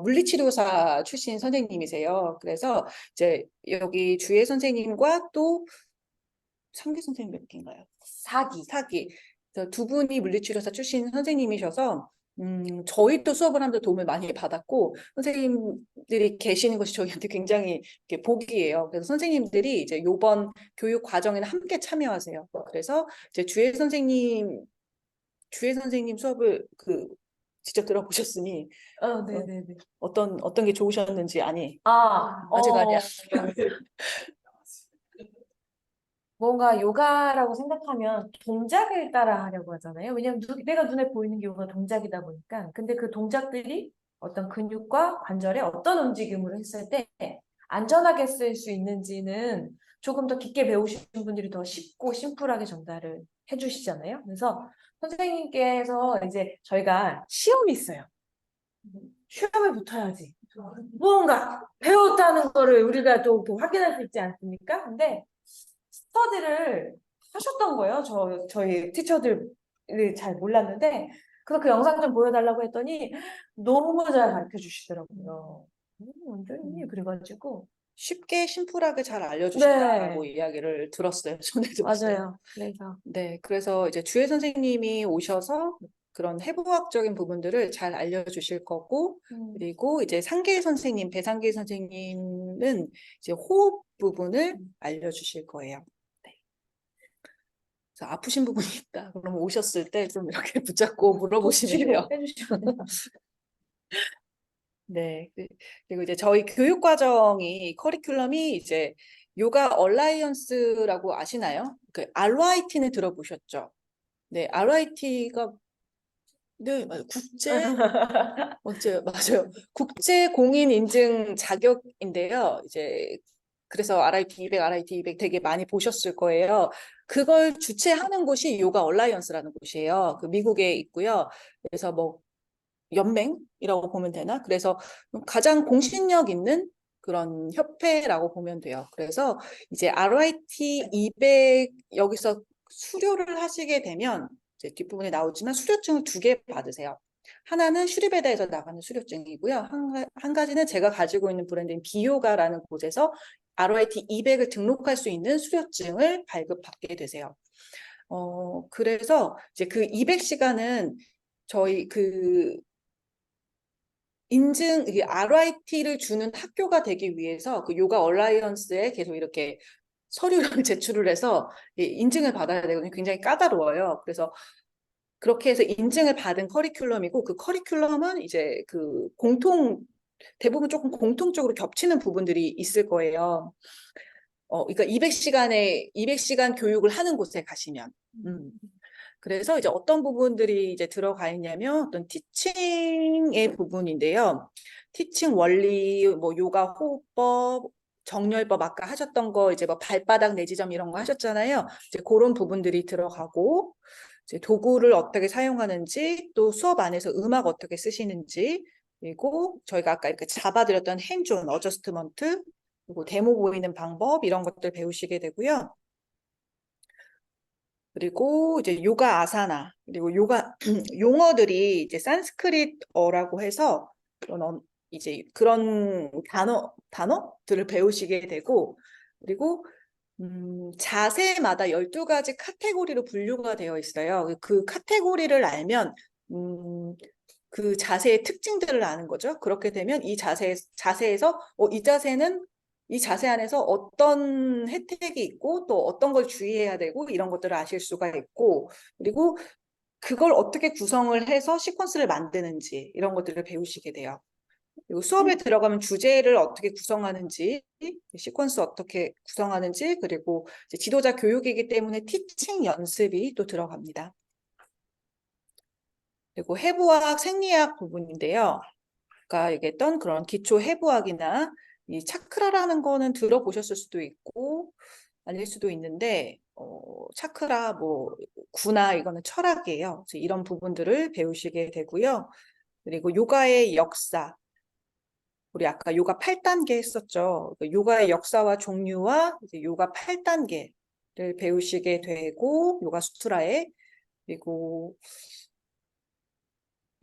Speaker 2: 물리치료사 출신 선생님이세요. 그래서 이제 여기 주혜 선생님과 또 3기 선생님 몇 기인가요? 4기. 그래서 두 분이 물리치료사 출신 선생님이셔서 저희도 수업을 하면서 도움을 많이 받았고 선생님들이 계시는 것이 저희한테 굉장히 이렇게 복이에요. 그래서 선생님들이 이제 요번 교육 과정에는 함께 참여하세요. 그래서 이제 주혜 선생님 수업을 직접 들어보셨으니
Speaker 3: 네네네.
Speaker 2: 어떤 게 좋으셨는지 아직 아니야.
Speaker 3: 뭔가 요가라고 생각하면 동작을 따라 하려고 하잖아요. 왜냐면 내가 눈에 보이는 게 요가 동작이다 보니까. 근데 그 동작들이 어떤 근육과 관절에 어떤 움직임을 했을 때 안전하게 쓸 수 있는지는 조금 더 깊게 배우신 분들이 더 쉽고 심플하게 전달을 해주시잖아요. 그래서 선생님께서 이제 저희가 시험이 있어요. 시험에 붙어야지. 무언가 배웠다는 거를 우리가 또 이렇게 확인할 수 있지 않습니까? 근데 스터디를 하셨던 거예요. 저희 티처들이 잘 몰랐는데, 그래서 그 영상 좀 보여달라고 했더니 너무 잘 가르쳐 주시더라고요. 완전히 그래가지고.
Speaker 2: 쉽게 심플하게 잘 알려주신다라고
Speaker 3: 네,
Speaker 2: 이야기를 들었어요. 전에 들었어요.
Speaker 3: 맞아요. 그래서.
Speaker 2: 네, 그래서 이제 주혜 선생님이 오셔서 그런 해부학적인 부분들을 잘 알려주실 거고, 그리고 이제 상계 선생님, 배상계 선생님은 이제 호흡 부분을 알려주실 거예요. 네. 그래서 아프신 부분이 있다. 그럼 오셨을 때 좀 이렇게 붙잡고 물어보시면 돼요.
Speaker 3: 해주시면 돼요.
Speaker 2: 네. 그리고 이제 저희 교육 과정이 커리큘럼이 이제 요가 얼라이언스라고 아시나요? 그 RYT는 들어보셨죠? 네, RYT가 네, 맞아요. 맞아요. 국제 공인 인증 자격인데요. 이제 그래서 RIT 200, RIT 200 되게 많이 보셨을 거예요. 그걸 주최하는 곳이 요가 얼라이언스라는 곳이에요. 그 미국에 있고요. 그래서 뭐 연맹이라고 보면 되나? 그래서 가장 공신력 있는 그런 협회라고 보면 돼요. 그래서 이제 RIT 200 여기서 수료를 하시게 되면 이제 뒷부분에 나오지만 수료증을 2개 받으세요. 하나는 슈리베다에서 나가는 수료증이고요. 한 가지는 제가 가지고 있는 브랜드인 비요가라는 곳에서 RIT 200을 등록할 수 있는 수료증을 발급받게 되세요. 그래서 이제 그 200시간은 저희 그 인증, 이게 RIT를 주는 학교가 되기 위해서 그 요가 얼라이언스에 계속 이렇게 서류를 제출을 해서 인증을 받아야 되거든요. 굉장히 까다로워요. 그래서 그렇게 해서 인증을 받은 커리큘럼이고 그 커리큘럼은 이제 그 대부분 조금 공통적으로 겹치는 부분들이 있을 거예요. 그러니까 200시간 교육을 하는 곳에 가시면. 그래서 이제 어떤 부분들이 이제 들어가 있냐면 어떤 티칭의 부분인데요. 티칭 원리, 뭐 요가 호흡법, 정렬법 아까 하셨던 거 이제 뭐 발바닥 내지점 이런 거 하셨잖아요. 이제 그런 부분들이 들어가고 이제 도구를 어떻게 사용하는지 또 수업 안에서 음악 어떻게 쓰시는지 그리고 저희가 아까 이렇게 잡아드렸던 핸즈온 어저스트먼트 그리고 데모 보이는 방법 이런 것들 배우시게 되고요. 그리고 이제 요가 아사나 그리고 요가 용어들이 이제 산스크릿어라고 해서 이제 그런 단어들을 배우시게 되고 그리고 자세마다 12가지 카테고리로 분류가 되어 있어요. 그 카테고리를 알면 그 자세의 특징들을 아는 거죠. 그렇게 되면 이 자세에서 이 자세 안에서 어떤 혜택이 있고 또 어떤 걸 주의해야 되고 이런 것들을 아실 수가 있고 그리고 그걸 어떻게 구성을 해서 시퀀스를 만드는지 이런 것들을 배우시게 돼요. 그리고 수업에 들어가면 주제를 어떻게 구성하는지, 시퀀스 어떻게 구성하는지, 그리고 이제 지도자 교육이기 때문에 티칭 연습이 또 들어갑니다. 그리고 해부학, 생리학 부분인데요. 아까 얘기했던 그런 기초 해부학이나 이 차크라라는 거는 들어보셨을 수도 있고 아닐 수도 있는데 차크라 뭐 구나 이거는 철학이에요. 그래서 이런 부분들을 배우시게 되고요. 그리고 요가의 역사 우리 아까 요가 8단계 했었죠. 요가의 역사와 종류와 이제 요가 8단계를 배우시게 되고 요가 수트라에 그리고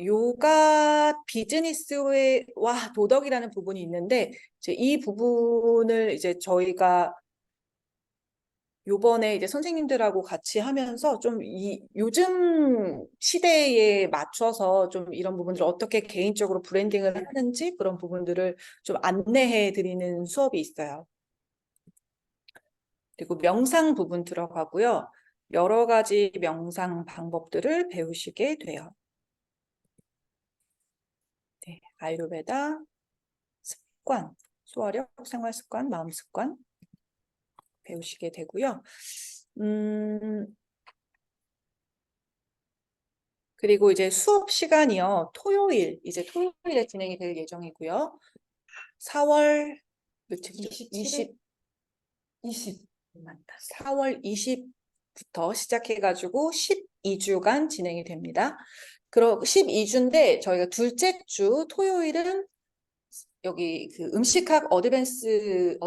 Speaker 2: 요가 비즈니스와 도덕이라는 부분이 있는데 이제 이 부분을 이제 저희가 요번에 이제 선생님들하고 같이 하면서 좀 요즘 시대에 맞춰서 좀 이런 부분들을 어떻게 개인적으로 브랜딩을 하는지 그런 부분들을 좀 안내해 드리는 수업이 있어요. 그리고 명상 부분 들어가고요. 여러 가지 명상 방법들을 배우시게 돼요. 네, 아유르베다, 습관, 소화력, 생활 습관, 마음 습관 배우시게 되고요. 그리고 이제 수업 시간이요. 이제 토요일에 진행이 될 예정이고요. 4월 며칠이죠?
Speaker 3: 20.
Speaker 2: 맞다. 4월 20부터 시작해가지고 12주간 진행이 됩니다. 그럼 12주인데 저희가 둘째 주 토요일은 여기 그 음식학 어드밴스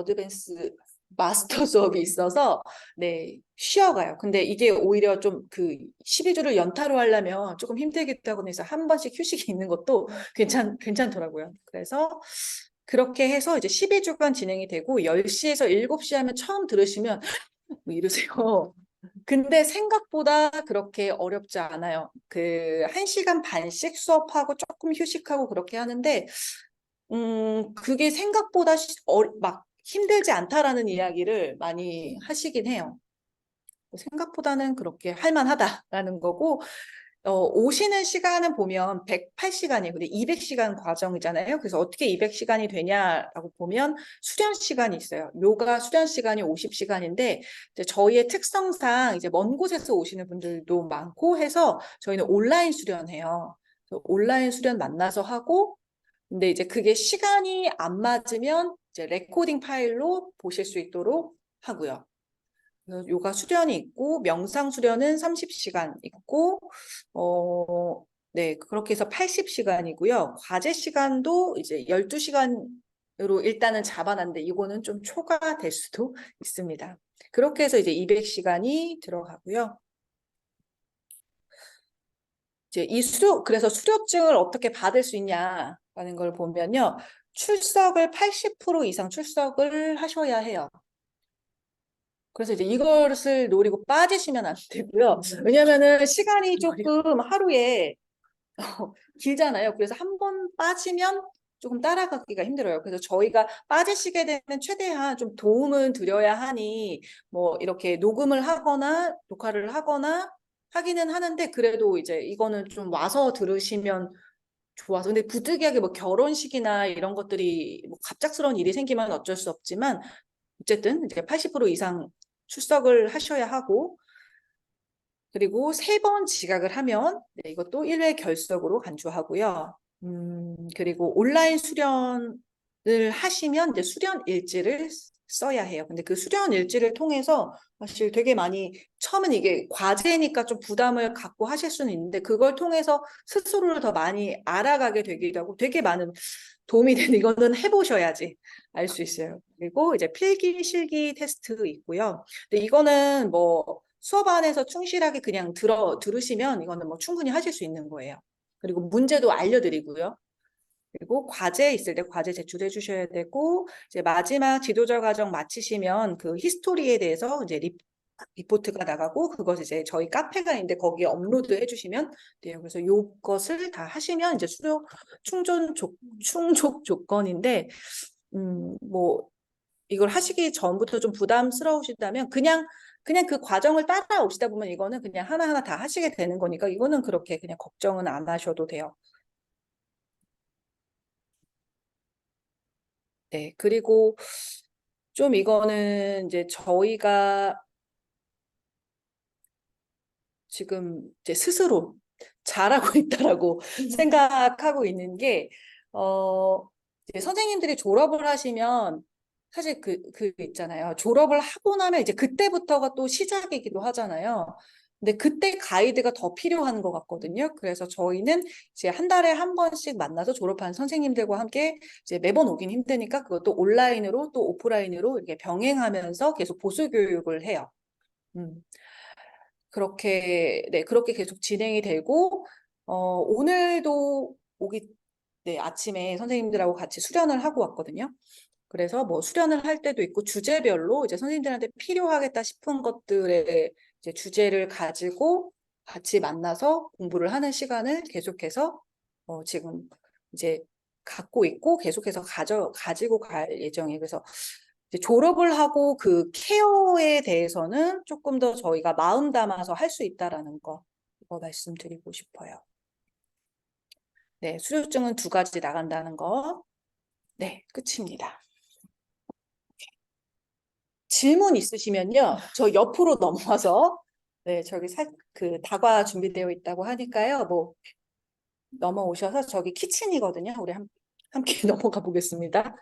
Speaker 2: 마스터 수업이 있어서 네, 쉬어가요. 근데 이게 오히려 좀 그 12주를 연타로 하려면 조금 힘들기도 하고 해서 한 번씩 휴식이 있는 것도 괜찮더라고요. 그래서 그렇게 해서 이제 12주간 진행이 되고 10시에서 7시 하면 처음 들으시면 뭐 이러세요. 근데 생각보다 그렇게 어렵지 않아요. 그 1시간 반씩 수업하고 조금 휴식하고 그렇게 하는데 그게 생각보다 막 힘들지 않다라는 이야기를 많이 하시긴 해요. 생각보다는 그렇게 할만하다라는 거고, 오시는 시간은 보면 108시간이에요. 근데 200시간 과정이잖아요. 그래서 어떻게 200시간이 되냐라고 보면 수련 시간이 있어요. 요가 수련 시간이 50시간인데, 이제 저희의 특성상 이제 먼 곳에서 오시는 분들도 많고 해서 저희는 온라인 수련해요. 그래서 온라인 수련 만나서 하고, 근데 이제 그게 시간이 안 맞으면 이제 레코딩 파일로 보실 수 있도록 하고요. 그래서 요가 수련이 있고 명상 수련은 30시간 있고 네, 그렇게 해서 80시간이고요. 과제 시간도 이제 12시간으로 일단은 잡아놨는데 이거는 좀 초과될 수도 있습니다. 그렇게 해서 이제 200시간이 들어가고요. 이제 그래서 수료증을 어떻게 받을 수 있냐라는 걸 보면요. 출석을 80% 이상 출석을 하셔야 해요. 그래서 이제 이것을 노리고 빠지시면 안 되고요. 왜냐면은 시간이 조금 하루에 길잖아요. 그래서 한 번 빠지면 조금 따라가기가 힘들어요. 그래서 저희가 빠지시게 되면 최대한 좀 도움은 드려야 하니 뭐 이렇게 녹음을 하거나 녹화를 하거나 하기는 하는데 그래도 이제 이거는 좀 와서 들으시면 좋아서. 근데 부득이하게 뭐 결혼식이나 이런 것들이 뭐 갑작스러운 일이 생기면 어쩔 수 없지만 어쨌든 이제 80% 이상 출석을 하셔야 하고 그리고 3번 지각을 하면 네, 이것도 1회 결석으로 간주하고요. 그리고 온라인 수련을 하시면 이제 수련 일지를 써야 해요. 근데 그 수련 일지를 통해서 사실 되게 많이 처음엔 이게 과제니까 좀 부담을 갖고 하실 수는 있는데 그걸 통해서 스스로를 더 많이 알아가게 되기도 하고 되게 많은 도움이 되는 이거는 해보셔야지 알 수 있어요. 그리고 이제 필기 실기 테스트 있고요. 근데 이거는 뭐 수업 안에서 충실하게 그냥 들으시면 이거는 뭐 충분히 하실 수 있는 거예요. 그리고 문제도 알려드리고요. 그리고 과제 있을 때 과제 제출해 주셔야 되고 이제 마지막 지도자 과정 마치시면 그 히스토리에 대해서 이제 리포트가 나가고 그것 이제 저희 카페가 있는데 거기에 업로드 해주시면 돼요. 그래서 요것을 다 하시면 이제 수료 충족 조건인데 뭐 이걸 하시기 전부터 좀 부담스러우시다면 그냥 그 과정을 따라오시다 보면 이거는 그냥 하나하나 다 하시게 되는 거니까 이거는 그렇게 그냥 걱정은 안 하셔도 돼요. 네, 그리고 좀 이거는 이제 저희가 지금 이제 스스로 잘하고 있다라고 생각하고 있는 게, 이제 선생님들이 졸업을 하시면 사실 그 있잖아요. 졸업을 하고 나면 이제 그때부터가 또 시작이기도 하잖아요. 근데 그때 가이드가 더 필요한 것 같거든요. 그래서 저희는 이제 한 달에 한 번씩 만나서 졸업한 선생님들과 함께 이제 매번 오긴 힘드니까 그것도 온라인으로 또 오프라인으로 이렇게 병행하면서 계속 보수 교육을 해요. 음. 그렇게 계속 진행이 되고, 오늘도 네, 아침에 선생님들하고 같이 수련을 하고 왔거든요. 그래서 뭐 수련을 할 때도 있고, 주제별로 이제 선생님들한테 필요하겠다 싶은 것들의 이제 주제를 가지고 같이 만나서 공부를 하는 시간을 계속해서, 지금 이제 갖고 있고, 계속해서 가지고 갈 예정이에요. 그래서 이제 졸업을 하고 그 케어에 대해서는 조금 더 저희가 마음 담아서 할 수 있다라는 거 이거 말씀드리고 싶어요. 네, 수료증은 2가지 나간다는 거. 네, 끝입니다. 질문 있으시면요, 저 옆으로 넘어와서 네, 저기 그 다과 준비되어 있다고 하니까요, 뭐 넘어오셔서 저기 키친이거든요. 우리 함께 넘어가 보겠습니다.